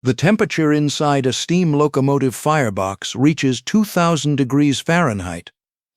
The temperature inside a steam locomotive firebox reaches 2,000 degrees Fahrenheit.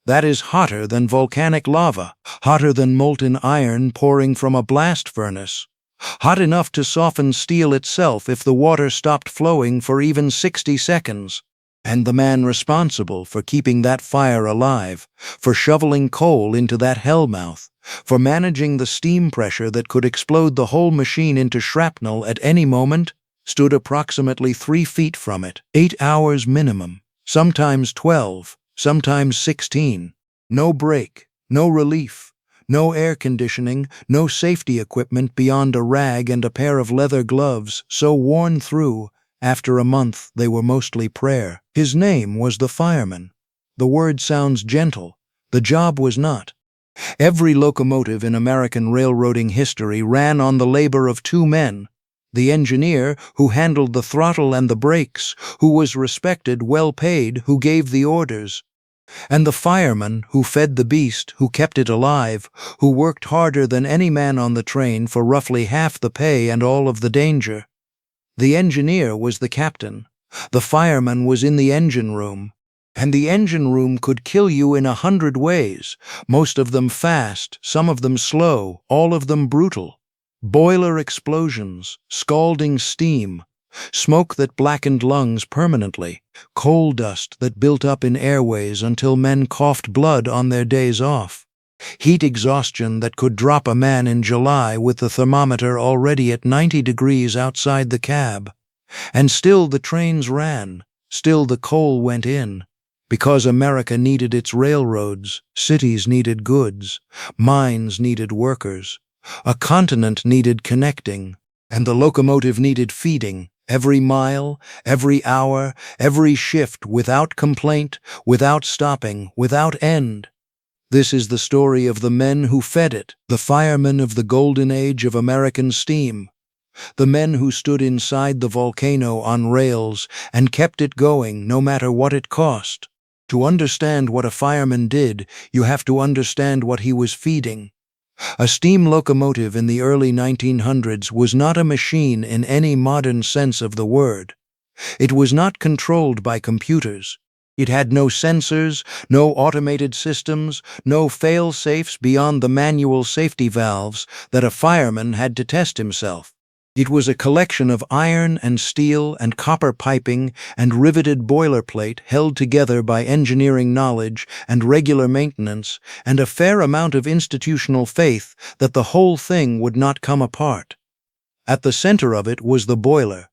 That is hotter than volcanic lava, hotter than molten iron pouring from a blast furnace, hot enough to soften steel itself if the water stopped flowing for even 60 seconds. And the man responsible for keeping that fire alive, for shoveling coal into that hellmouth, for managing the steam pressure that could explode the whole machine into shrapnel at any moment, stood approximately 3 feet from it, 8 hours minimum, sometimes 12, sometimes 16. No break, no relief, no air conditioning, no safety equipment beyond a rag and a pair of leather gloves so worn through, after a month they were mostly prayer. His name was the fireman. The word sounds gentle. The job was not. Every locomotive in American railroading history ran on the labor of 2 men. The engineer, who handled the throttle and the brakes, who was respected, well paid, who gave the orders. And the fireman, who fed the beast, who kept it alive, who worked harder than any man on the train for roughly half the pay and all of the danger. The engineer was the captain. The fireman was in the engine room. And the engine room could kill you in 100 ways, most of them fast, some of them slow, all of them brutal. Boiler explosions, scalding steam, smoke that blackened lungs permanently, coal dust that built up in airways until men coughed blood on their days off, heat exhaustion that could drop a man in July with the thermometer already at 90 degrees outside the cab. And still the trains ran, still the coal went in. Because America needed its railroads, cities needed goods, mines needed workers. A continent needed connecting, and the locomotive needed feeding, every mile, every hour, every shift, without complaint, without stopping, without end. This is the story of the men who fed it, the firemen of the golden age of American steam, the men who stood inside the Volcano on rails and kept it going no matter what it cost. To understand what a fireman did, you have to understand what he was feeding. A steam locomotive in the early 1900s was not a machine in any modern sense of the word. It was not controlled by computers. It had no sensors, no automated systems, no fail-safes beyond the manual safety valves that a fireman had to test himself. It was a collection of iron and steel and copper piping and riveted boilerplate held together by engineering knowledge and regular maintenance and a fair amount of institutional faith that the whole thing would not come apart. At the center of it was the boiler,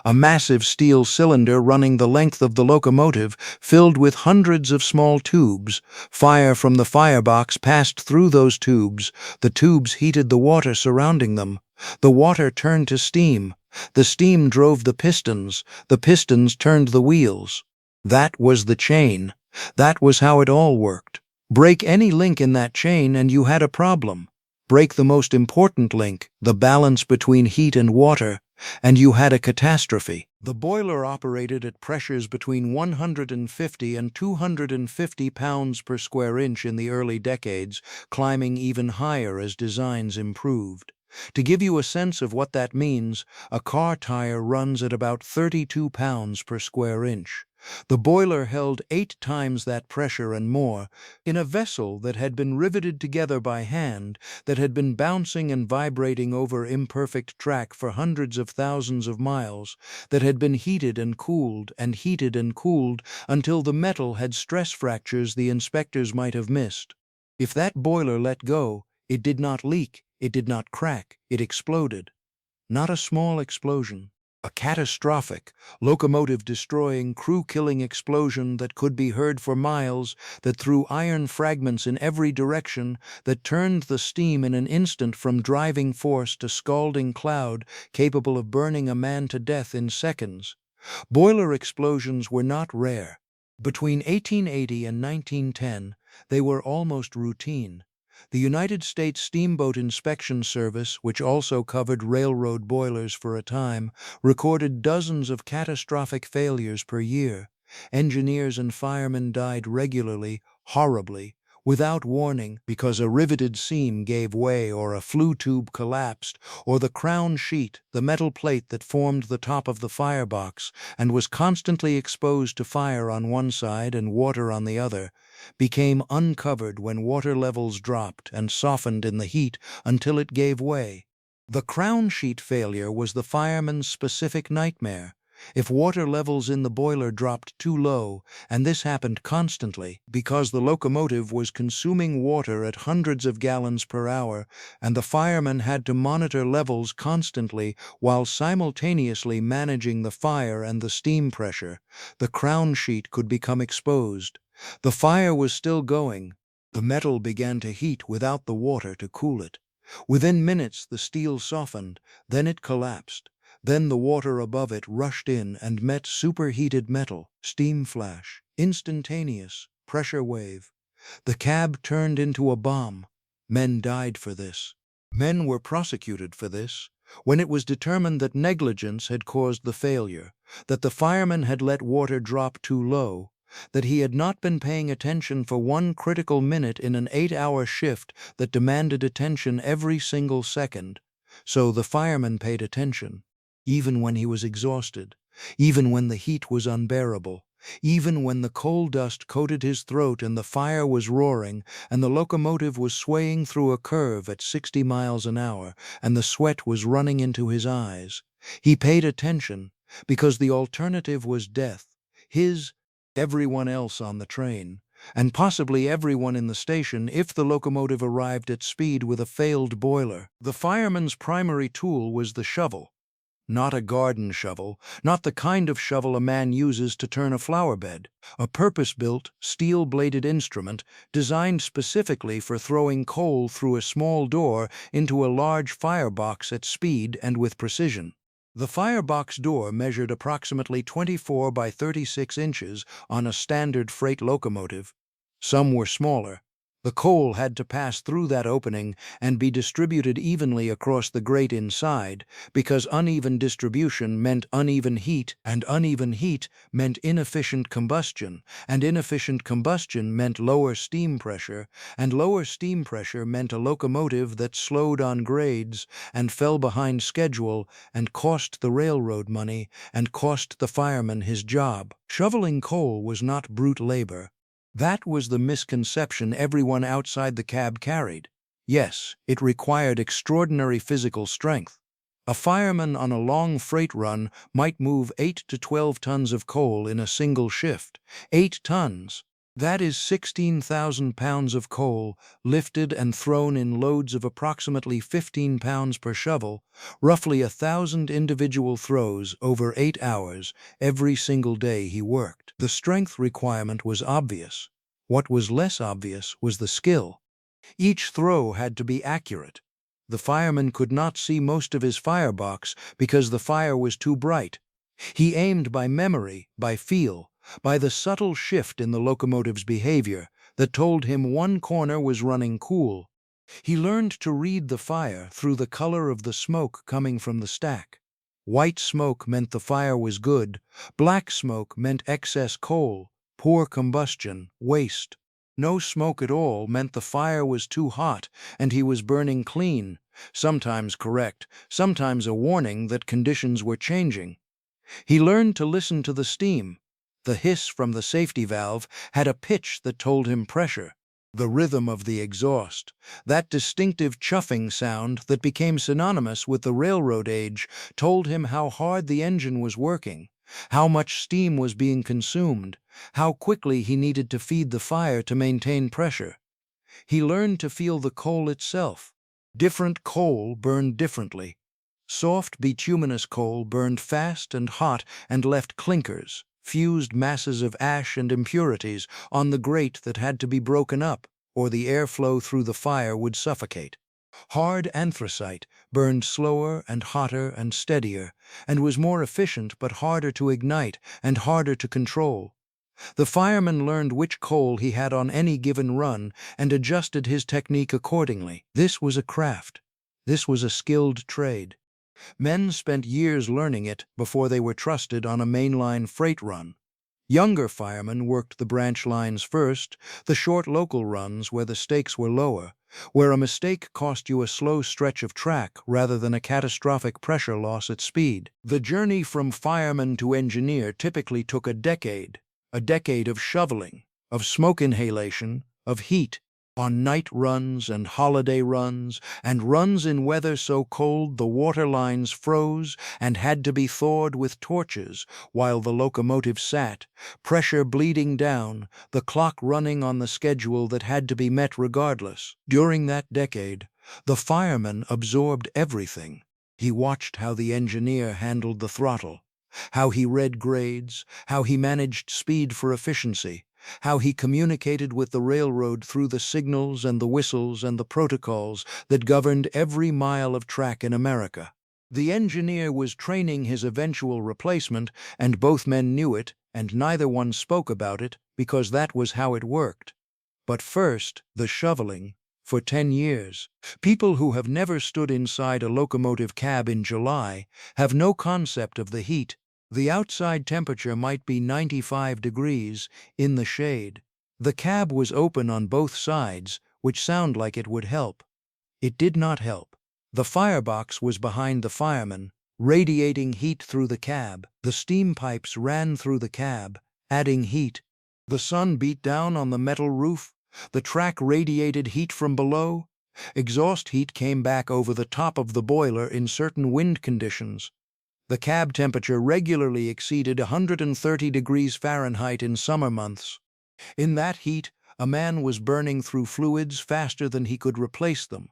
a massive steel cylinder running the length of the locomotive filled with hundreds of small tubes. Fire from the firebox passed through those tubes. The tubes heated the water surrounding them. The water turned to steam. The steam drove the pistons turned the wheels. That was the chain. That was how it all worked. Break any link in that chain and you had a problem. Break the most important link, the balance between heat and water, and you had a catastrophe. The boiler operated at pressures between 150 and 250 pounds per square inch in the early decades, climbing even higher as designs improved. To give you a sense of what that means, a car tire runs at about 32 pounds per square inch. The boiler held 8 times that pressure and more, in a vessel that had been riveted together by hand, that had been bouncing and vibrating over imperfect track for hundreds of thousands of miles, that had been heated and cooled until the metal had stress fractures the inspectors might have missed. If that boiler let go, it did not leak, it did not crack, it exploded. Not a small explosion. A catastrophic, locomotive-destroying, crew-killing explosion that could be heard for miles, that threw iron fragments in every direction, that turned the steam in an instant from driving force to scalding cloud, capable of burning a man to death in seconds. Boiler explosions were not rare. Between 1880 and 1910, they were almost routine. The United States Steamboat Inspection Service, which also covered railroad boilers for a time, recorded dozens of catastrophic failures per year. Engineers and firemen died regularly, horribly, without warning, because a riveted seam gave way or a flue tube collapsed, or the crown sheet, the metal plate that formed the top of the firebox and was constantly exposed to fire on one side and water on the other, became uncovered when water levels dropped and softened in the heat until it gave way. The crown sheet failure was the fireman's specific nightmare. If water levels in the boiler dropped too low, and this happened constantly because the locomotive was consuming water at hundreds of gallons per hour, and the fireman had to monitor levels constantly while simultaneously managing the fire and the steam pressure, the crown sheet could become exposed. The fire was still going. The metal began to heat without the water to cool it. Within minutes the steel softened, then it collapsed. Then the water above it rushed in and met superheated metal, steam flash, instantaneous, pressure wave. The cab turned into a bomb. Men died for this. Men were prosecuted for this. When it was determined that negligence had caused the failure, that the fireman had let water drop too low, that he had not been paying attention for one critical minute in an 8-hour shift that demanded attention every single second, so the fireman paid attention. Even when he was exhausted, even when the heat was unbearable, even when the coal dust coated his throat and the fire was roaring and the locomotive was swaying through a curve at 60 miles an hour and the sweat was running into his eyes, he paid attention because the alternative was death, his, everyone else on the train, and possibly everyone in the station if the locomotive arrived at speed with a failed boiler. The fireman's primary tool was the shovel. Not a garden shovel, not the kind of shovel a man uses to turn a flower bed. A purpose-built, steel-bladed instrument designed specifically for throwing coal through a small door into a large firebox at speed and with precision. The firebox door measured approximately 24 by 36 inches on a standard freight locomotive. Some were smaller. The coal had to pass through that opening and be distributed evenly across the grate inside, because uneven distribution meant uneven heat, and uneven heat meant inefficient combustion, and inefficient combustion meant lower steam pressure, and lower steam pressure meant a locomotive that slowed on grades and fell behind schedule and cost the railroad money and cost the fireman his job. Shoveling coal was not brute labor. That was the misconception everyone outside the cab carried. Yes, it required extraordinary physical strength. A fireman on a long freight run might move 8 to 12 tons of coal in a single shift. 8 tons. That is 16,000 pounds of coal, lifted and thrown in loads of approximately 15 pounds per shovel, roughly 1,000 individual throws over 8 hours every single day he worked. The strength requirement was obvious. What was less obvious was the skill. Each throw had to be accurate. The fireman could not see most of his firebox because the fire was too bright. He aimed by memory, by feel, by the subtle shift in the locomotive's behavior that told him one corner was running cool. He learned to read the fire through the color of the smoke coming from the stack. White smoke meant the fire was good. Black smoke meant excess coal, poor combustion, waste. No smoke at all meant the fire was too hot and he was burning clean, sometimes correct, sometimes a warning that conditions were changing. He learned to listen to the steam. The hiss from the safety valve had a pitch that told him pressure. The rhythm of the exhaust, that distinctive chuffing sound that became synonymous with the railroad age, told him how hard the engine was working, how much steam was being consumed, how quickly he needed to feed the fire to maintain pressure. He learned to feel the coal itself. Different coal burned differently. Soft bituminous coal burned fast and hot and left clinkers, fused masses of ash and impurities on the grate that had to be broken up, or the airflow through the fire would suffocate. Hard anthracite burned slower and hotter and steadier, and was more efficient but harder to ignite and harder to control. The fireman learned which coal he had on any given run and adjusted his technique accordingly. This was a craft. This was a skilled trade. Men spent years learning it before they were trusted on a mainline freight run. Younger firemen worked the branch lines first, the short local runs where the stakes were lower, where a mistake cost you a slow stretch of track rather than a catastrophic pressure loss at speed. The journey from fireman to engineer typically took a decade of shoveling, of smoke inhalation, of heat, on night runs and holiday runs, and runs in weather so cold the water lines froze and had to be thawed with torches while the locomotive sat, pressure bleeding down, the clock running on the schedule that had to be met regardless. During that decade, the fireman absorbed everything. He watched how the engineer handled the throttle, how he read grades, how he managed speed for efficiency, how he communicated with the railroad through the signals and the whistles and the protocols that governed every mile of track in America. The engineer was training his eventual replacement, and both men knew it, and neither one spoke about it because that was how it worked. But first, the shoveling. For 10 years, people who have never stood inside a locomotive cab in July have no concept of the heat. The outside temperature might be 95 degrees in the shade. The cab was open on both sides, which sounded like it would help. It did not help. The firebox was behind the fireman, radiating heat through the cab. The steam pipes ran through the cab, adding heat. The sun beat down on the metal roof. The track radiated heat from below. Exhaust heat came back over the top of the boiler in certain wind conditions. The cab temperature regularly exceeded 130 degrees Fahrenheit in summer months. In that heat, a man was burning through fluids faster than he could replace them.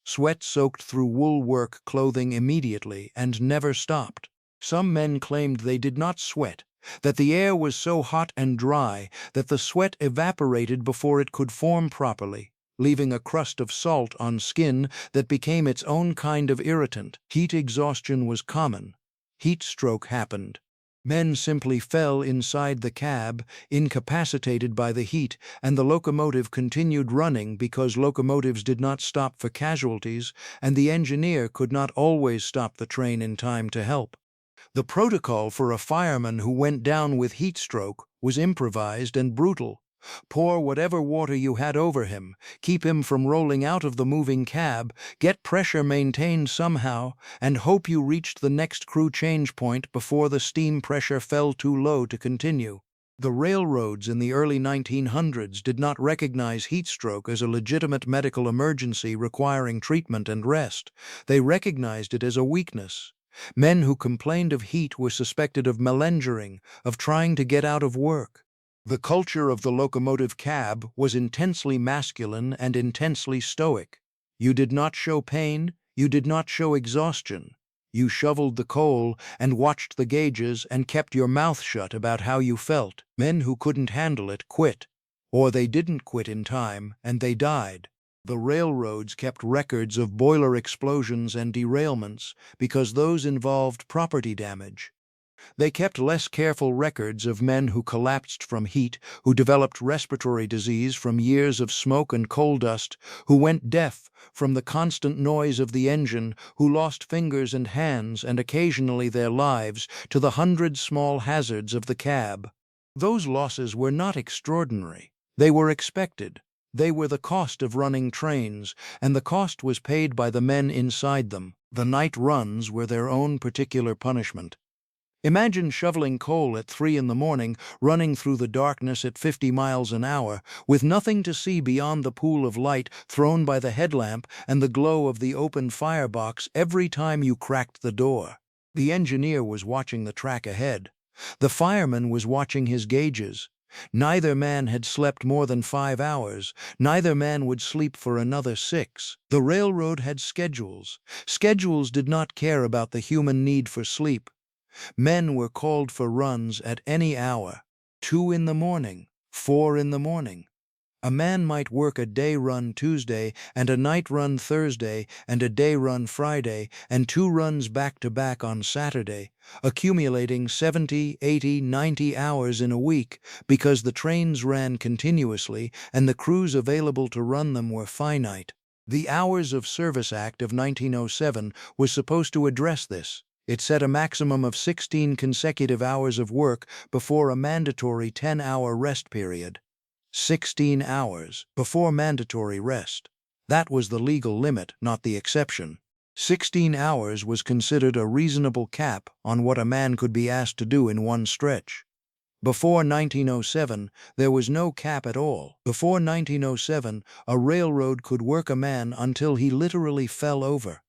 Sweat soaked through wool work clothing immediately and never stopped. Some men claimed they did not sweat, that the air was so hot and dry that the sweat evaporated before it could form properly, leaving a crust of salt on skin that became its own kind of irritant. Heat exhaustion was common. Heat stroke happened. Men simply fell inside the cab, incapacitated by the heat, and the locomotive continued running because locomotives did not stop for casualties, and the engineer could not always stop the train in time to help. The protocol for a fireman who went down with heat stroke was improvised and brutal. Pour whatever water you had over him, keep him from rolling out of the moving cab, get pressure maintained somehow, and hope you reached the next crew change point before the steam pressure fell too low to continue. The railroads in the early 1900s did not recognize heat stroke as a legitimate medical emergency requiring treatment and rest. They recognized it as a weakness. Men who complained of heat were suspected of malingering, of trying to get out of work. The culture of the locomotive cab was intensely masculine and intensely stoic. You did not show pain, you did not show exhaustion. You shoveled the coal and watched the gauges and kept your mouth shut about how you felt. Men who couldn't handle it quit, or they didn't quit in time and they died. The railroads kept records of boiler explosions and derailments because those involved property damage. They kept less careful records of men who collapsed from heat, who developed respiratory disease from years of smoke and coal dust, who went deaf from the constant noise of the engine, who lost fingers and hands and occasionally their lives to the 100 small hazards of the cab. Those losses were not extraordinary. They were expected. They were the cost of running trains, and the cost was paid by the men inside them. The night runs were their own particular punishment. Imagine shoveling coal at 3 in the morning, running through the darkness at 50 miles an hour, with nothing to see beyond the pool of light thrown by the headlamp and the glow of the open firebox every time you cracked the door. The engineer was watching the track ahead. The fireman was watching his gauges. Neither man had slept more than 5 hours. Neither man would sleep for another 6. The railroad had schedules. Schedules did not care about the human need for sleep. Men were called for runs at any hour. 2 in the morning, 4 in the morning. A man might work a day run Tuesday and a night run Thursday and a day run Friday and 2 runs back-to-back on Saturday, accumulating 70, 80, 90 hours in a week because the trains ran continuously and the crews available to run them were finite. The Hours of Service Act of 1907 was supposed to address this. It set a maximum of 16 consecutive hours of work before a mandatory 10-hour rest period. 16 hours before mandatory rest. That was the legal limit, not the exception. 16 hours was considered a reasonable cap on what a man could be asked to do in one stretch. Before 1907, there was no cap at all. Before 1907, a railroad could work a man until he literally fell over.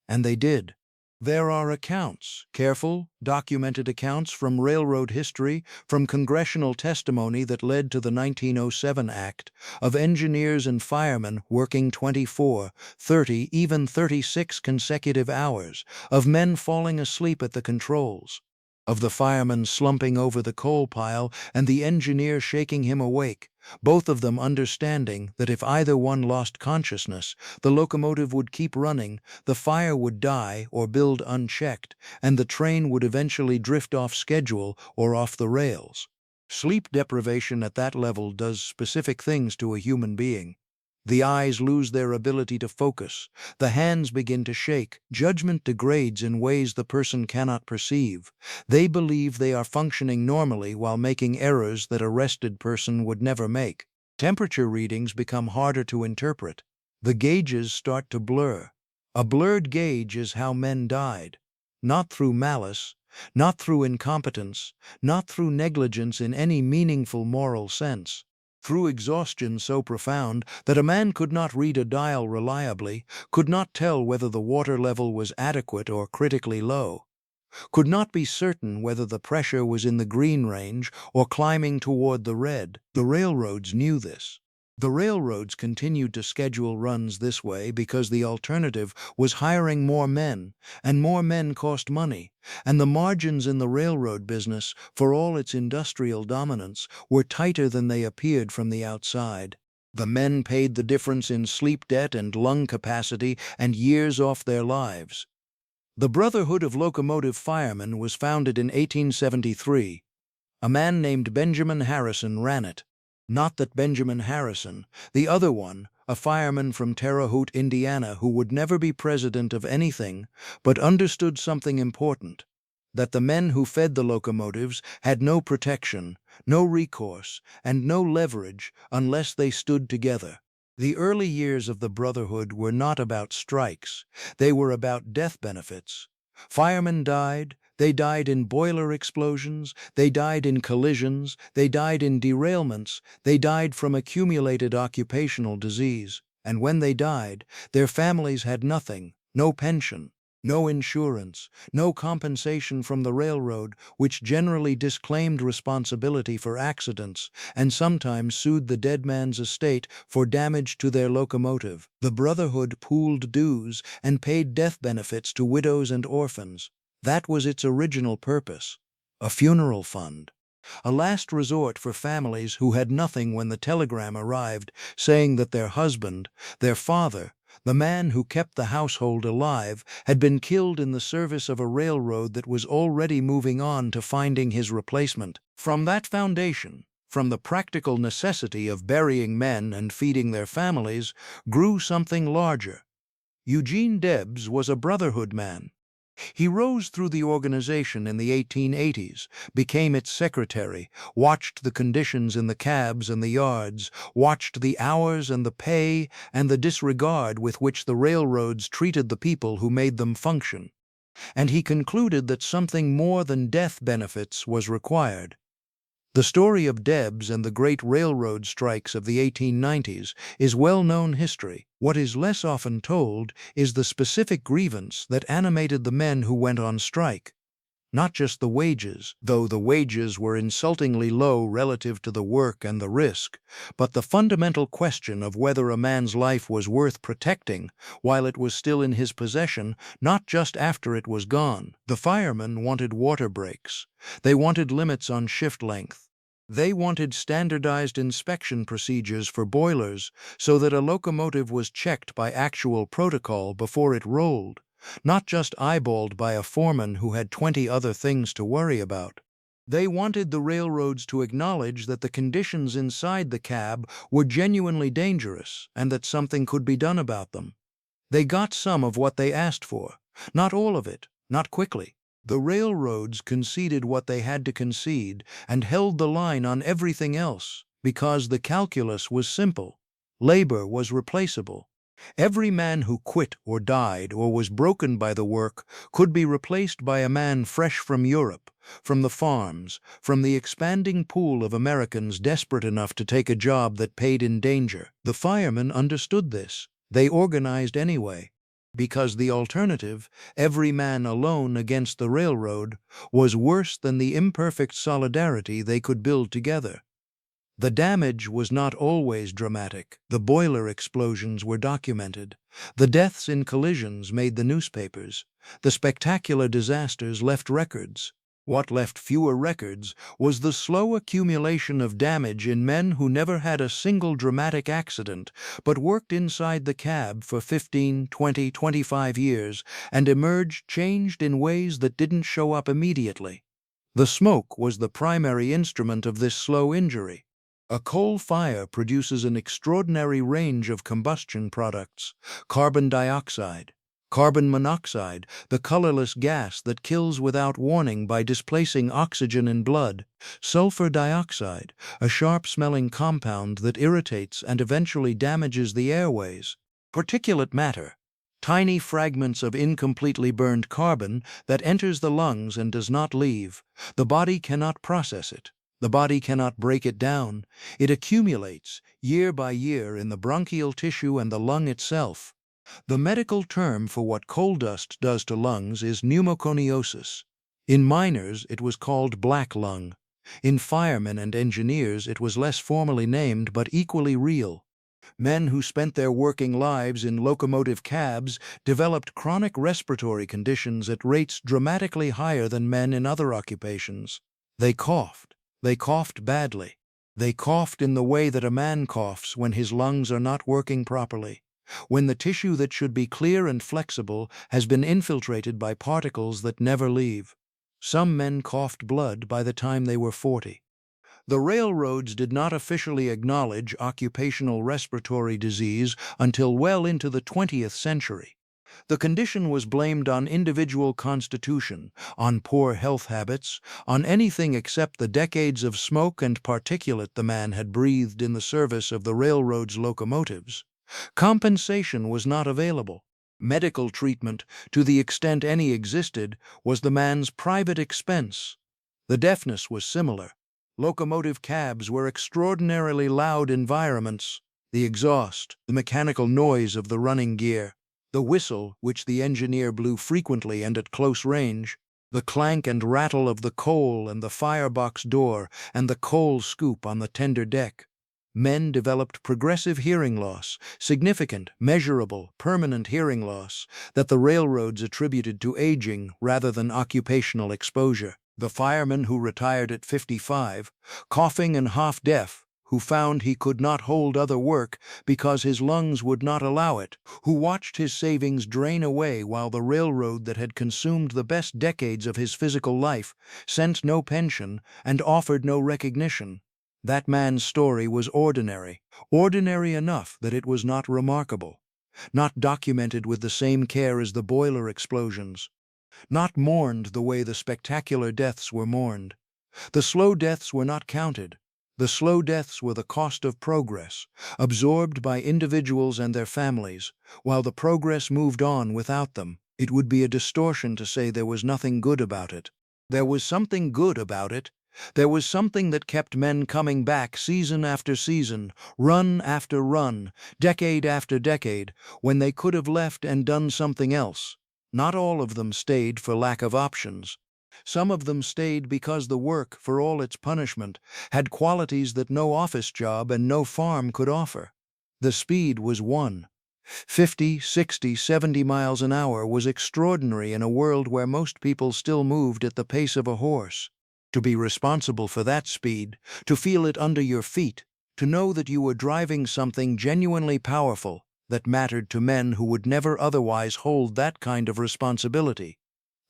And they did. There are accounts, careful, documented accounts from railroad history, from congressional testimony that led to the 1907 Act, of engineers and firemen working 24, 30, even 36 consecutive hours, of men falling asleep at the controls, of the fireman slumping over the coal pile and the engineer shaking him awake, both of them understanding that if either one lost consciousness, the locomotive would keep running, the fire would die or build unchecked, and the train would eventually drift off schedule or off the rails. Sleep deprivation at that level does specific things to a human being. The eyes lose their ability to focus, the hands begin to shake, judgment degrades in ways the person cannot perceive. They believe they are functioning normally while making errors that a rested person would never make. Temperature readings become harder to interpret. The gauges start to blur. A blurred gauge is how men died. Not through malice, not through incompetence, not through negligence in any meaningful moral sense. Through exhaustion so profound that a man could not read a dial reliably, could not tell whether the water level was adequate or critically low, could not be certain whether the pressure was in the green range or climbing toward the red. The railroads knew this. The railroads continued to schedule runs this way because the alternative was hiring more men, and more men cost money, and the margins in the railroad business, for all its industrial dominance, were tighter than they appeared from the outside. The men paid the difference in sleep debt and lung capacity and years off their lives. The Brotherhood of Locomotive Firemen was founded in 1873. A man named Benjamin Harrison ran it. Not that Benjamin Harrison, the other one, a fireman from Terre Haute, Indiana, who would never be president of anything, but understood something important, that the men who fed the locomotives had no protection, no recourse, and no leverage unless they stood together. The early years of the Brotherhood were not about strikes, they were about death benefits. Firemen died. They died in boiler explosions, they died in collisions, they died in derailments, they died from accumulated occupational disease. And when they died, their families had nothing, no pension, no insurance, no compensation from the railroad, which generally disclaimed responsibility for accidents and sometimes sued the dead man's estate for damage to their locomotive. The Brotherhood pooled dues and paid death benefits to widows and orphans. That was its original purpose, a funeral fund, a last resort for families who had nothing when the telegram arrived saying that their husband, their father, the man who kept the household alive, had been killed in the service of a railroad that was already moving on to finding his replacement. From that foundation, from the practical necessity of burying men and feeding their families, grew something larger. Eugene Debs was a Brotherhood man. He rose through the organization in the 1880s, became its secretary, watched the conditions in the cabs and the yards, watched the hours and the pay and the disregard with which the railroads treated the people who made them function. And he concluded that something more than death benefits was required. The story of Debs and the great railroad strikes of the 1890s is well-known history. What is less often told is the specific grievance that animated the men who went on strike. Not just the wages, though the wages were insultingly low relative to the work and the risk, but the fundamental question of whether a man's life was worth protecting while it was still in his possession, not just after it was gone. The firemen wanted water breaks. They wanted limits on shift length. They wanted standardized inspection procedures for boilers so that a locomotive was checked by actual protocol before it rolled, not just eyeballed by a foreman who had 20 other things to worry about. They wanted the railroads to acknowledge that the conditions inside the cab were genuinely dangerous and that something could be done about them. They got some of what they asked for, not all of it, not quickly. The railroads conceded what they had to concede and held the line on everything else because the calculus was simple. Labor was replaceable. Every man who quit or died or was broken by the work could be replaced by a man fresh from Europe, from the farms, from the expanding pool of Americans desperate enough to take a job that paid in danger. The firemen understood this. They organized anyway, because the alternative, every man alone against the railroad, was worse than the imperfect solidarity they could build together. The damage was not always dramatic. The boiler explosions were documented. The deaths in collisions made the newspapers. The spectacular disasters left records. What left fewer records was the slow accumulation of damage in men who never had a single dramatic accident, but worked inside the cab for 15, 20, 25 years and emerged changed in ways that didn't show up immediately. The smoke was the primary instrument of this slow injury. A coal fire produces an extraordinary range of combustion products: carbon dioxide, carbon monoxide, the colorless gas that kills without warning by displacing oxygen in blood, sulfur dioxide, a sharp-smelling compound that irritates and eventually damages the airways, particulate matter, tiny fragments of incompletely burned carbon that enters the lungs and does not leave. The body cannot process it. The body cannot break it down. It accumulates, year by year, in the bronchial tissue and the lung itself. The medical term for what coal dust does to lungs is pneumoconiosis. In miners, it was called black lung. In firemen and engineers, it was less formally named but equally real. Men who spent their working lives in locomotive cabs developed chronic respiratory conditions at rates dramatically higher than men in other occupations. They coughed. They coughed badly. They coughed in the way that a man coughs when his lungs are not working properly, when the tissue that should be clear and flexible has been infiltrated by particles that never leave. Some men coughed blood by the time they were 40. The railroads did not officially acknowledge occupational respiratory disease until well into the 20th century. The condition was blamed on individual constitution, on poor health habits, on anything except the decades of smoke and particulate the man had breathed in the service of the railroad's locomotives. Compensation was not available. Medical treatment, to the extent any existed, was the man's private expense. The deafness was similar. Locomotive cabs were extraordinarily loud environments. The exhaust, the mechanical noise of the running gear, the whistle, which the engineer blew frequently and at close range, the clank and rattle of the coal and the firebox door and the coal scoop on the tender deck. Men developed progressive hearing loss, significant, measurable, permanent hearing loss that the railroads attributed to aging rather than occupational exposure. The fireman who retired at 55, coughing and half-deaf, who found he could not hold other work because his lungs would not allow it, who watched his savings drain away while the railroad that had consumed the best decades of his physical life sent no pension and offered no recognition. That man's story was ordinary, ordinary enough that it was not remarkable, not documented with the same care as the boiler explosions, not mourned the way the spectacular deaths were mourned. The slow deaths were not counted. The slow deaths were the cost of progress, absorbed by individuals and their families, while the progress moved on without them. It would be a distortion to say there was nothing good about it. There was something good about it. There was something that kept men coming back season after season, run after run, decade after decade, when they could have left and done something else. Not all of them stayed for lack of options. Some of them stayed because the work, for all its punishment, had qualities that no office job and no farm could offer. The speed was one. 50, 60, 70 miles an hour was extraordinary in a world where most people still moved at the pace of a horse. To be responsible for that speed, to feel it under your feet, to know that you were driving something genuinely powerful that mattered to men who would never otherwise hold that kind of responsibility.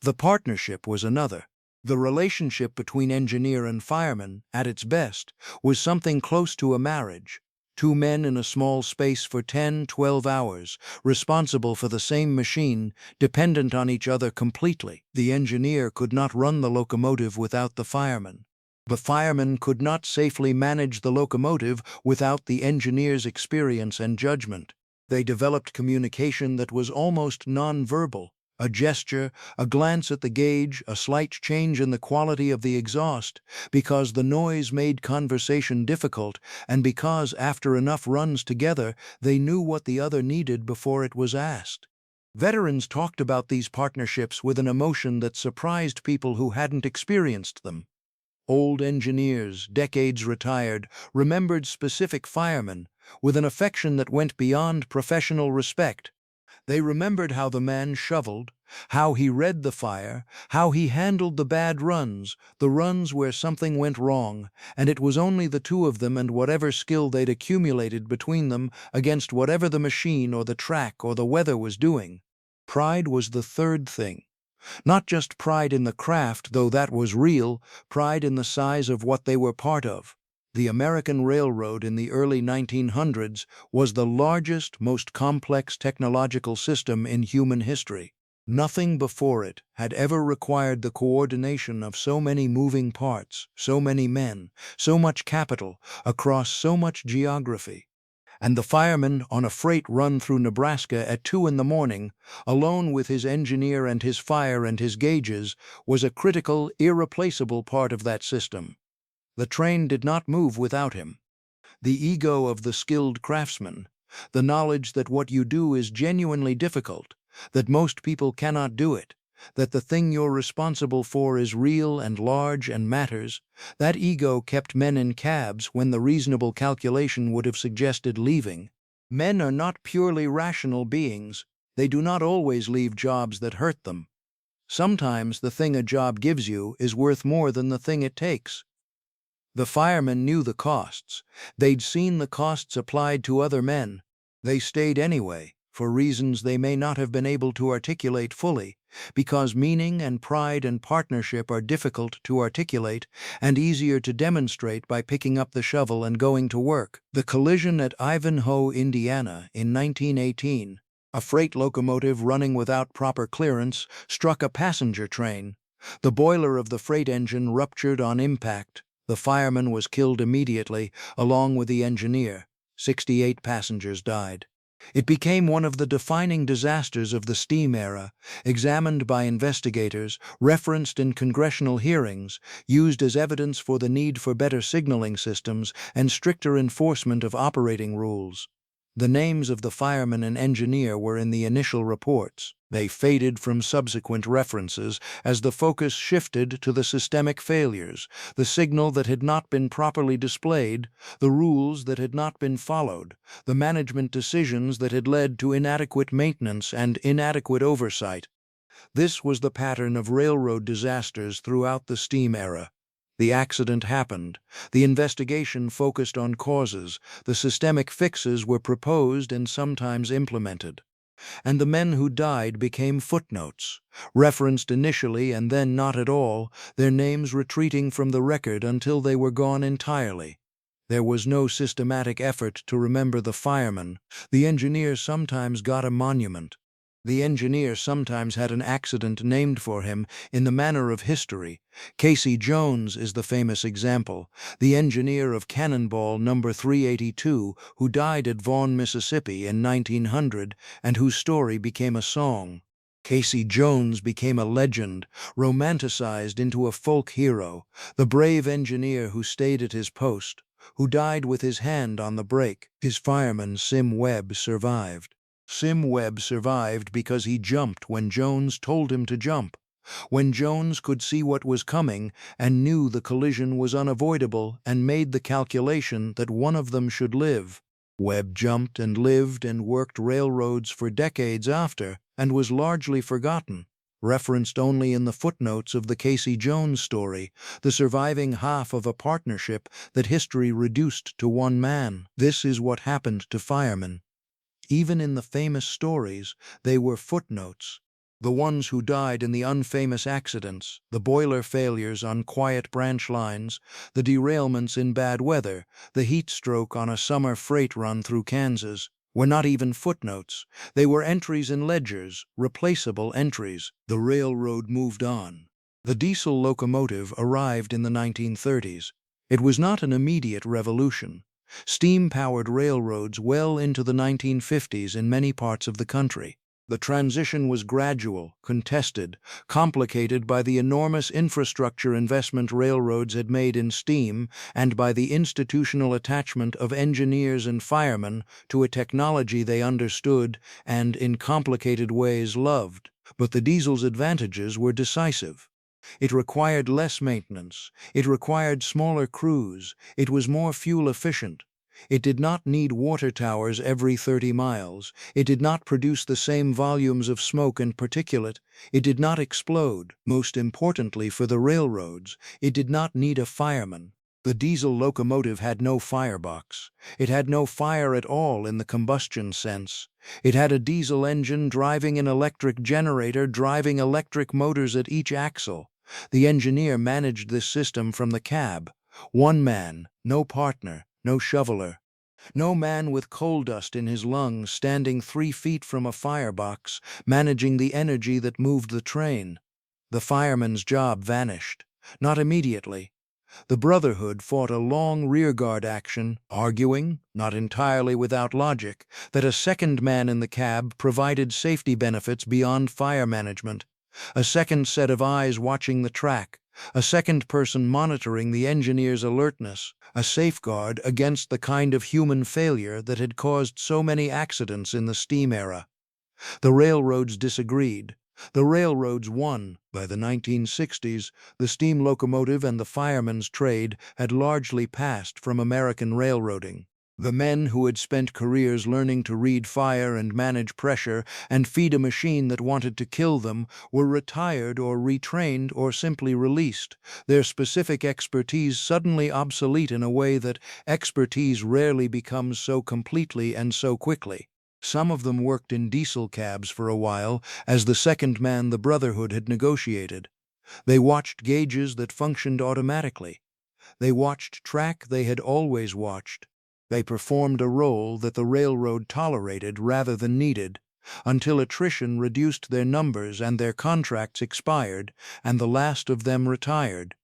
The partnership was another. The relationship between engineer and fireman, at its best, was something close to a marriage. Two men in a small space for 10, 12 hours, responsible for the same machine, dependent on each other completely. The engineer could not run the locomotive without the fireman. The fireman could not safely manage the locomotive without the engineer's experience and judgment. They developed communication that was almost non-verbal. A gesture, a glance at the gauge, a slight change in the quality of the exhaust, because the noise made conversation difficult, and because after enough runs together, they knew what the other needed before it was asked. Veterans talked about these partnerships with an emotion that surprised people who hadn't experienced them. Old engineers, decades retired, remembered specific firemen with an affection that went beyond professional respect. They remembered how the man shoveled, how he read the fire, how he handled the bad runs, the runs where something went wrong, and it was only the two of them and whatever skill they'd accumulated between them against whatever the machine or the track or the weather was doing. Pride was the third thing. Not just pride in the craft, though that was real, pride in the size of what they were part of. The American Railroad in the early 1900s was the largest, most complex technological system in human history. Nothing before it had ever required the coordination of so many moving parts, so many men, so much capital, across so much geography. And the fireman on a freight run through Nebraska at 2 in the morning, alone with his engineer and his fire and his gauges, was a critical, irreplaceable part of that system. The train did not move without him. The ego of the skilled craftsman, the knowledge that what you do is genuinely difficult, that most people cannot do it, that the thing you're responsible for is real and large and matters, that ego kept men in cabs when the reasonable calculation would have suggested leaving. Men are not purely rational beings. They do not always leave jobs that hurt them. Sometimes the thing a job gives you is worth more than the thing it takes. The firemen knew the costs. They'd seen the costs applied to other men. They stayed anyway, for reasons they may not have been able to articulate fully, because meaning and pride and partnership are difficult to articulate and easier to demonstrate by picking up the shovel and going to work. The collision at Ivanhoe, Indiana, in 1918, a freight locomotive running without proper clearance struck a passenger train. The boiler of the freight engine ruptured on impact. The fireman was killed immediately, along with the engineer. 68 passengers died. It became one of the defining disasters of the steam era, examined by investigators, referenced in congressional hearings, used as evidence for the need for better signaling systems and stricter enforcement of operating rules. The names of the fireman and engineer were in the initial reports. They faded from subsequent references as the focus shifted to the systemic failures, the signal that had not been properly displayed, the rules that had not been followed, the management decisions that had led to inadequate maintenance and inadequate oversight. This was the pattern of railroad disasters throughout the steam era. The accident happened. The investigation focused on causes. The systemic fixes were proposed and sometimes implemented. And the men who died became footnotes, referenced initially and then not at all, their names retreating from the record until they were gone entirely. There was no systematic effort to remember the fireman. The engineer sometimes got a monument. The engineer sometimes had an accident named for him in the manner of history. Casey Jones is the famous example, the engineer of Cannonball No. 382 who died at Vaughn, Mississippi in 1900 and whose story became a song. Casey Jones became a legend, romanticized into a folk hero, the brave engineer who stayed at his post, who died with his hand on the brake. His fireman, Sim Webb, survived. Sim Webb survived because he jumped when Jones told him to jump, when Jones could see what was coming and knew the collision was unavoidable and made the calculation that one of them should live. Webb jumped and lived and worked railroads for decades after and was largely forgotten, referenced only in the footnotes of the Casey Jones story, the surviving half of a partnership that history reduced to one man. This is what happened to firemen. Even in the famous stories, they were footnotes. The ones who died in the unfamous accidents, the boiler failures on quiet branch lines, the derailments in bad weather, the heat stroke on a summer freight run through Kansas, were not even footnotes. They were entries in ledgers, replaceable entries. The railroad moved on. The diesel locomotive arrived in the 1930s. It was not an immediate revolution. Steam-powered railroads well into the 1950s in many parts of the country. The transition was gradual, contested, complicated by the enormous infrastructure investment railroads had made in steam and by the institutional attachment of engineers and firemen to a technology they understood and, in complicated ways, loved. But the diesel's advantages were decisive. It required less maintenance. It required smaller crews. It was more fuel efficient. It did not need water towers every 30 miles. It did not produce the same volumes of smoke and particulate. It did not explode. Most importantly for the railroads, it did not need a fireman. The diesel locomotive had no firebox. It had no fire at all in the combustion sense. It had a diesel engine driving an electric generator driving electric motors at each axle. The engineer managed this system from the cab. One man, no partner, no shoveler. No man with coal dust in his lungs standing 3 feet from a firebox, managing the energy that moved the train. The fireman's job vanished. Not immediately. The Brotherhood fought a long rearguard action, arguing, not entirely without logic, that a second man in the cab provided safety benefits beyond fire management. A second set of eyes watching the track, a second person monitoring the engineer's alertness, a safeguard against the kind of human failure that had caused so many accidents in the steam era. The railroads disagreed. The railroads won. By the 1960s, the steam locomotive and the fireman's trade had largely passed from American railroading. The men who had spent careers learning to read fire and manage pressure and feed a machine that wanted to kill them were retired or retrained or simply released, their specific expertise suddenly obsolete in a way that expertise rarely becomes so completely and so quickly. Some of them worked in diesel cabs for a while, as the second man the Brotherhood had negotiated. They watched gauges that functioned automatically. They watched track they had always watched. They performed a role that the railroad tolerated rather than needed, until attrition reduced their numbers and their contracts expired, and the last of them retired.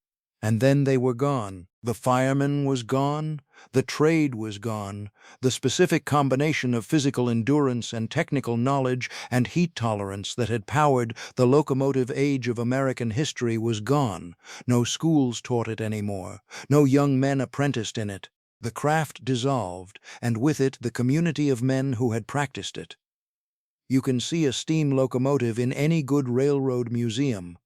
And then they were gone. The fireman was gone. The trade was gone. The specific combination of physical endurance and technical knowledge and heat tolerance that had powered the locomotive age of American history was gone. No schools taught it anymore. No young men apprenticed in it. The craft dissolved, and with it the community of men who had practiced it. You can see a steam locomotive in any good railroad museum.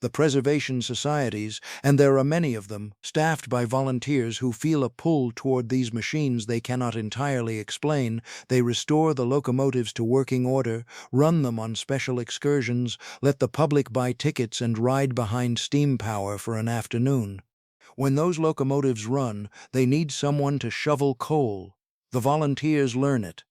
The preservation societies, and there are many of them, staffed by volunteers who feel a pull toward these machines they cannot entirely explain. They restore the locomotives to working order, run them on special excursions, let the public buy tickets and ride behind steam power for an afternoon. When those locomotives run, they need someone to shovel coal. The volunteers learn it.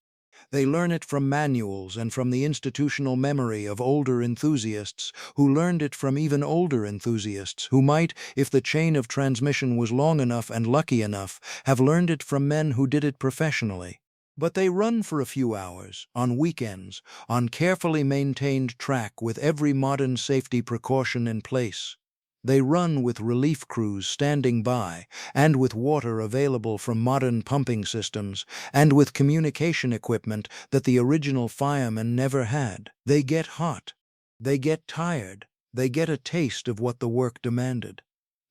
They learn it from manuals and from the institutional memory of older enthusiasts who learned it from even older enthusiasts who might, if the chain of transmission was long enough and lucky enough, have learned it from men who did it professionally. But they run for a few hours, on weekends, on carefully maintained track with every modern safety precaution in place. They run with relief crews standing by, and with water available from modern pumping systems, and with communication equipment that the original firemen never had. They get hot. They get tired. They get a taste of what the work demanded.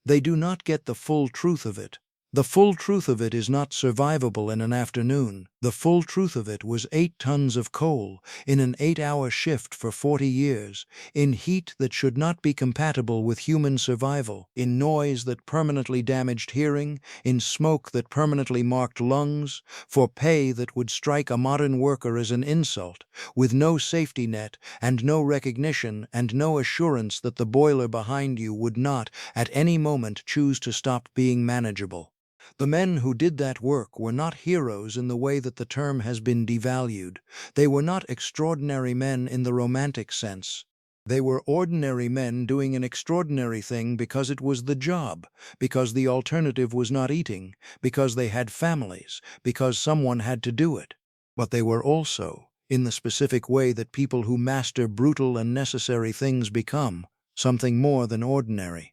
They do not get the full truth of it. The full truth of it is not survivable in an afternoon. The full truth of it was 8 tons of coal in an 8-hour shift for 40 years, in heat that should not be compatible with human survival, in noise that permanently damaged hearing, in smoke that permanently marked lungs, for pay that would strike a modern worker as an insult, with no safety net and no recognition and no assurance that the boiler behind you would not, at any moment, choose to stop being manageable. The men who did that work were not heroes in the way that the term has been devalued. They were not extraordinary men in the romantic sense. They were ordinary men doing an extraordinary thing because it was the job, because the alternative was not eating, because they had families, because someone had to do it. But they were also, in the specific way that people who master brutal and necessary things become, something more than ordinary.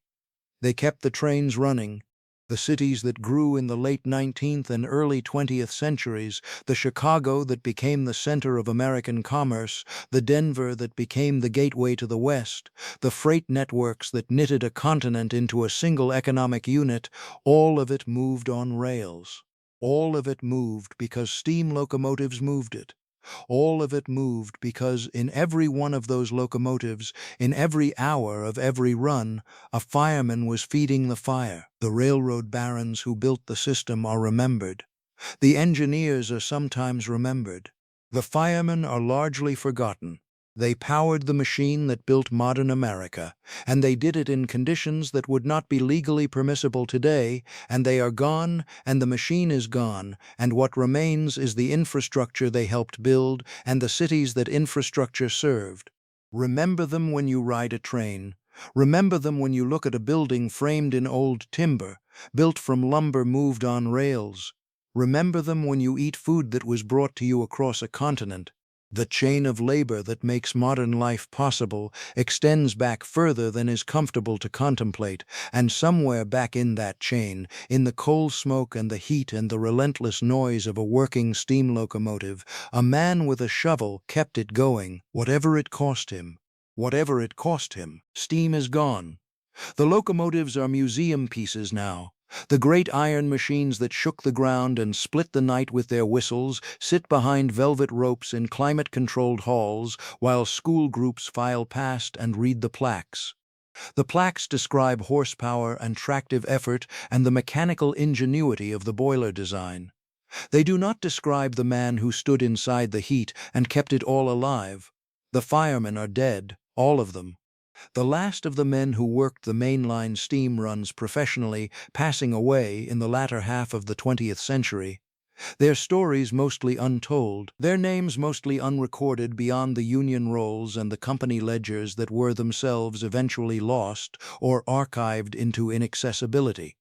They kept the trains running. The cities that grew in the late 19th and early 20th centuries, the Chicago that became the center of American commerce, the Denver that became the gateway to the West, the freight networks that knitted a continent into a single economic unit, all of it moved on rails. All of it moved because steam locomotives moved it. All of it moved because in every one of those locomotives, in every hour of every run, a fireman was feeding the fire. The railroad barons who built the system are remembered. The engineers are sometimes remembered. The firemen are largely forgotten. They powered the machine that built modern America, and they did it in conditions that would not be legally permissible today, and they are gone, and the machine is gone, and what remains is the infrastructure they helped build and the cities that infrastructure served. Remember them when you ride a train. Remember them when you look at a building framed in old timber, built from lumber moved on rails. Remember them when you eat food that was brought to you across a continent. The chain of labor that makes modern life possible extends back further than is comfortable to contemplate, and somewhere back in that chain, in the coal smoke and the heat and the relentless noise of a working steam locomotive, a man with a shovel kept it going, whatever it cost him. Whatever it cost him, steam is gone. The locomotives are museum pieces now. The great iron machines that shook the ground and split the night with their whistles sit behind velvet ropes in climate-controlled halls while school groups file past and read the plaques. The plaques describe horsepower and tractive effort and the mechanical ingenuity of the boiler design. They do not describe the man who stood inside the heat and kept it all alive. The firemen are dead, all of them. The last of the men who worked the mainline steam runs professionally passing away in the latter half of the 20th century. Their stories mostly untold, their names mostly unrecorded beyond the union rolls and the company ledgers that were themselves eventually lost or archived into inaccessibility.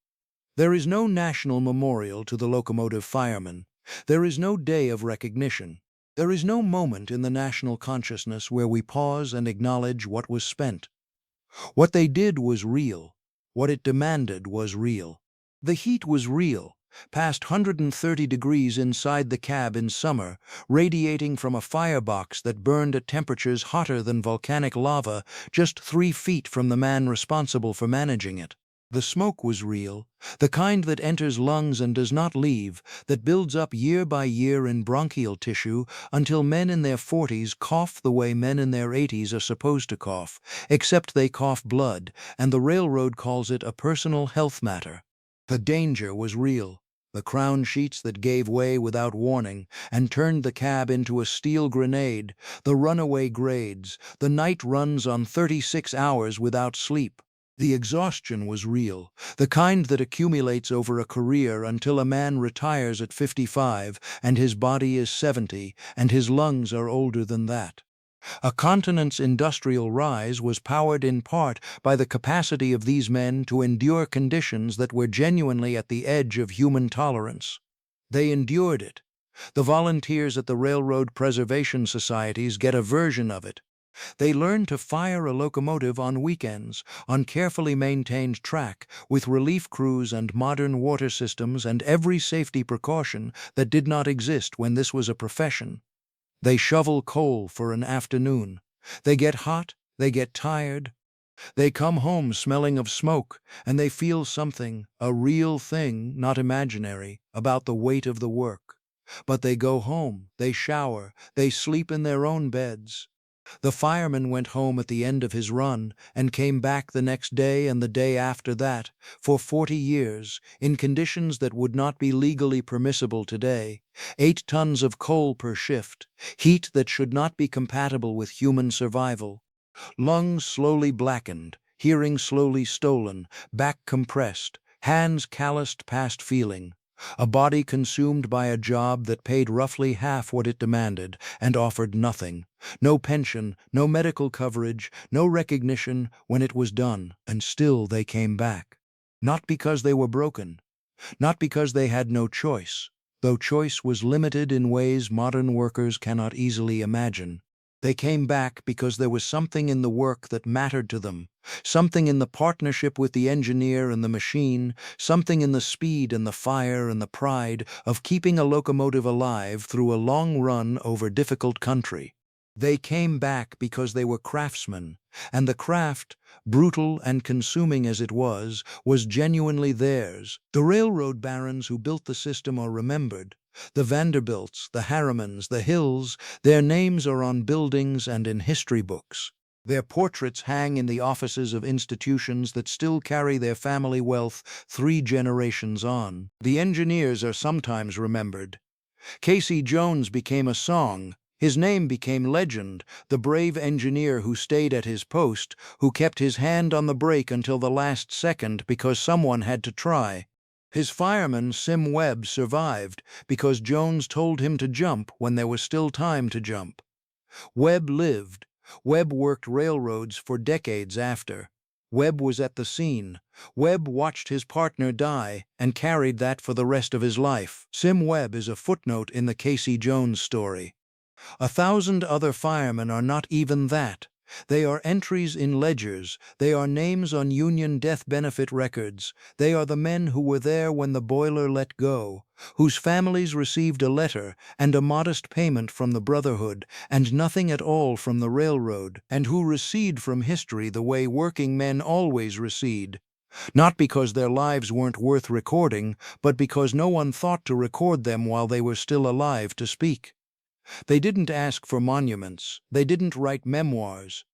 There is no national memorial to the locomotive firemen. There is no day of recognition. There is no moment in the national consciousness where we pause and acknowledge what was spent. What they did was real. What it demanded was real. The heat was real, past 130 degrees inside the cab in summer, radiating from a firebox that burned at temperatures hotter than volcanic lava just 3 feet from the man responsible for managing it. The smoke was real, the kind that enters lungs and does not leave, that builds up year by year in bronchial tissue until men in their 40s cough the way men in their 80s are supposed to cough, except they cough blood, and the railroad calls it a personal health matter. The danger was real. The crown sheets that gave way without warning and turned the cab into a steel grenade, the runaway grades, the night runs on 36 hours without sleep. The exhaustion was real, the kind that accumulates over a career until a man retires at 55 and his body is 70 and his lungs are older than that. A continent's industrial rise was powered in part by the capacity of these men to endure conditions that were genuinely at the edge of human tolerance. They endured it. The volunteers at the railroad preservation societies get a version of it. They learn to fire a locomotive on weekends, on carefully maintained track, with relief crews and modern water systems and every safety precaution that did not exist when this was a profession. They shovel coal for an afternoon. They get hot, they get tired. They come home smelling of smoke, and they feel something, a real thing, not imaginary, about the weight of the work. But they go home, they shower, they sleep in their own beds. The fireman went home at the end of his run and came back the next day and the day after that, for 40 years, in conditions that would not be legally permissible today. 8 tons of coal per shift, heat that should not be compatible with human survival. Lungs slowly blackened, hearing slowly stolen, back compressed, hands calloused past feeling. A body consumed by a job that paid roughly half what it demanded and offered nothing. No pension, no medical coverage, no recognition when it was done, and still they came back. Not because they were broken, not because they had no choice, though choice was limited in ways modern workers cannot easily imagine. They came back because there was something in the work that mattered to them, something in the partnership with the engineer and the machine, something in the speed and the fire and the pride of keeping a locomotive alive through a long run over difficult country. They came back because they were craftsmen, and the craft, brutal and consuming as it was genuinely theirs. The railroad barons who built the system are remembered. The Vanderbilts, the Harrimans, the Hills, their names are on buildings and in history books. Their portraits hang in the offices of institutions that still carry their family wealth 3 generations on. The engineers are sometimes remembered. Casey Jones became a song. His name became legend, the brave engineer who stayed at his post, who kept his hand on the brake until the last second because someone had to try. His fireman, Sim Webb, survived because Jones told him to jump when there was still time to jump. Webb lived. Webb worked railroads for decades after. Webb was at the scene. Webb watched his partner die and carried that for the rest of his life. Sim Webb is a footnote in the Casey Jones story. 1,000 other firemen are not even that. They are entries in ledgers. They are names on Union death benefit records. They are the men who were there when the boiler let go, whose families received a letter and a modest payment from the Brotherhood and nothing at all from the railroad, and who recede from history the way working men always recede. Not because their lives weren't worth recording, but because no one thought to record them while they were still alive to speak. They didn't ask for monuments. They didn't write memoirs.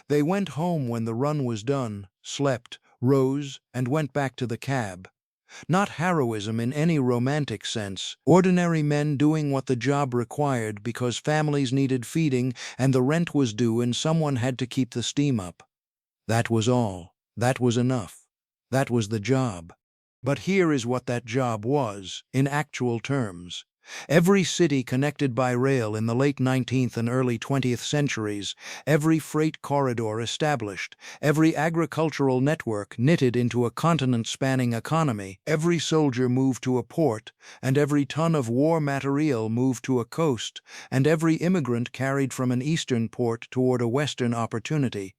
They went home when the run was done, slept, rose, and went back to the cab. Not heroism in any romantic sense, ordinary men doing what the job required because families needed feeding and the rent was due and someone had to keep the steam up. That was all. That was enough. That was the job. But here is what that job was, in actual terms. Every city connected by rail in the late 19th and early 20th centuries, every freight corridor established, every agricultural network knitted into a continent-spanning economy, every soldier moved to a port, and every ton of war material moved to a coast, and every immigrant carried from an eastern port toward a western opportunity.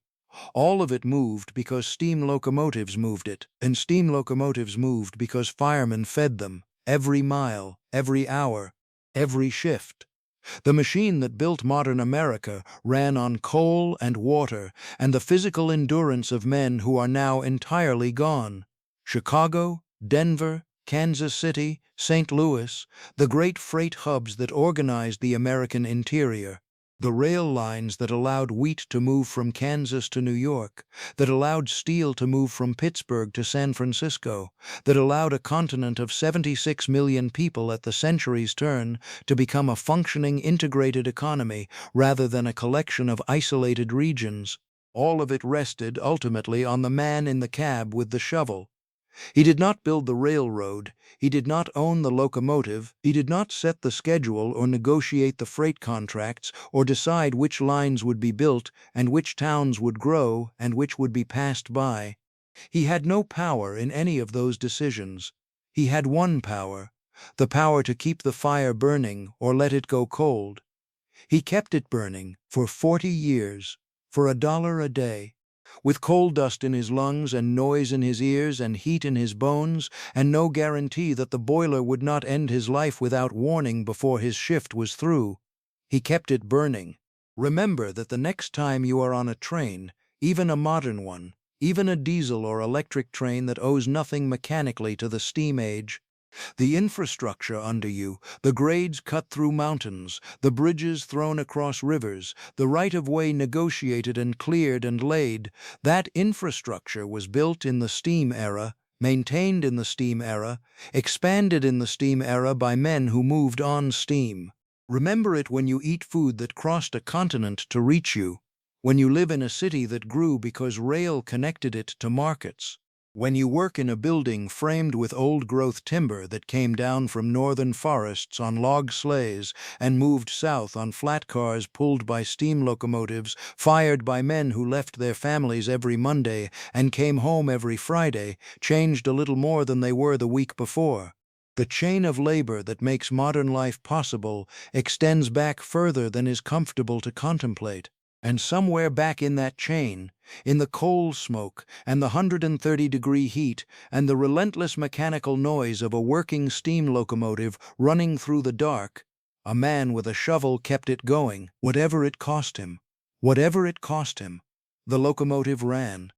All of it moved because steam locomotives moved it, and steam locomotives moved because firemen fed them, every mile, every hour, every shift. The machine that built modern America ran on coal and water and the physical endurance of men who are now entirely gone. Chicago, Denver, Kansas City, St. Louis, the great freight hubs that organized the American interior. The rail lines that allowed wheat to move from Kansas to New York, that allowed steel to move from Pittsburgh to San Francisco, that allowed a continent of 76 million people at the century's turn to become a functioning integrated economy rather than a collection of isolated regions. All of it rested ultimately on the man in the cab with the shovel. He did not build the railroad, he did not own the locomotive, he did not set the schedule or negotiate the freight contracts or decide which lines would be built and which towns would grow and which would be passed by. He had no power in any of those decisions. He had one power, the power to keep the fire burning or let it go cold. He kept it burning for 40 years, for $1 a day. With coal dust in his lungs and noise in his ears and heat in his bones, and no guarantee that the boiler would not end his life without warning before his shift was through, he kept it burning. Remember that the next time you are on a train, even a modern one, even a diesel or electric train that owes nothing mechanically to the steam age, the infrastructure under you, the grades cut through mountains, the bridges thrown across rivers, the right-of-way negotiated and cleared and laid, that infrastructure was built in the steam era, maintained in the steam era, expanded in the steam era by men who moved on steam. Remember it when you eat food that crossed a continent to reach you, when you live in a city that grew because rail connected it to markets. When you work in a building framed with old-growth timber that came down from northern forests on log sleighs and moved south on flat cars pulled by steam locomotives, fired by men who left their families every Monday and came home every Friday, changed a little more than they were the week before. The chain of labor that makes modern life possible extends back further than is comfortable to contemplate. And somewhere back in that chain, in the coal smoke and the 130-degree heat and the relentless mechanical noise of a working steam locomotive running through the dark, a man with a shovel kept it going, whatever it cost him. Whatever it cost him. The locomotive ran.